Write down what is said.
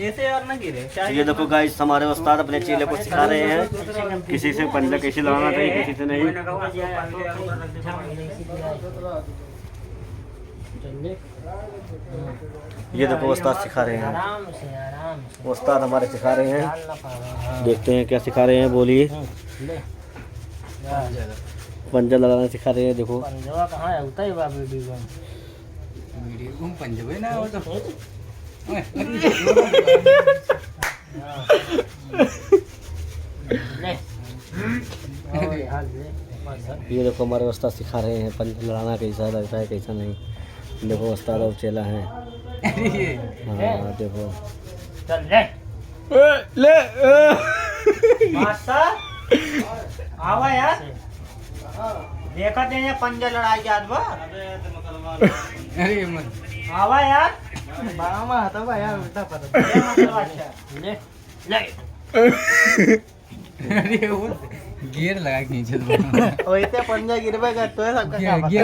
ऐसे और ना गिरे। ये देखो गाइस, हमारे उस्ताद अपने चेले को सिखा रहे हैं किसी से पंजा कैसे लगाना चाहिए, किसी से नहीं। ये देखो उस्ताद सिखा रहे हैं, आराम से उस्ताद हमारे सिखा रहे हैं। देखते हैं क्या सिखा रहे हैं, बोलिए। पंजा लगाना सिखा रहे हैं। देखो पंजवा कहाँ है, उतना ही बा वीडियो घूम पंजे ना वो तो ये देखो हमारे उस्ताद सिखा रहे हैं पंजा लगाना कैसा लगता है कैसा नहीं। देखो उस्ताद और चेला है। हाँ देखो चल ले ले मास्टर आवा यार, देखा तेरे पंजा लड़ाई के आज बा। अरे मत आवा यार, बामा था भाई यार उल्टा पता ले ले अरे वो गियर लगा खींचे तो वैसे पंजा गिरबे का तो है सबका गियर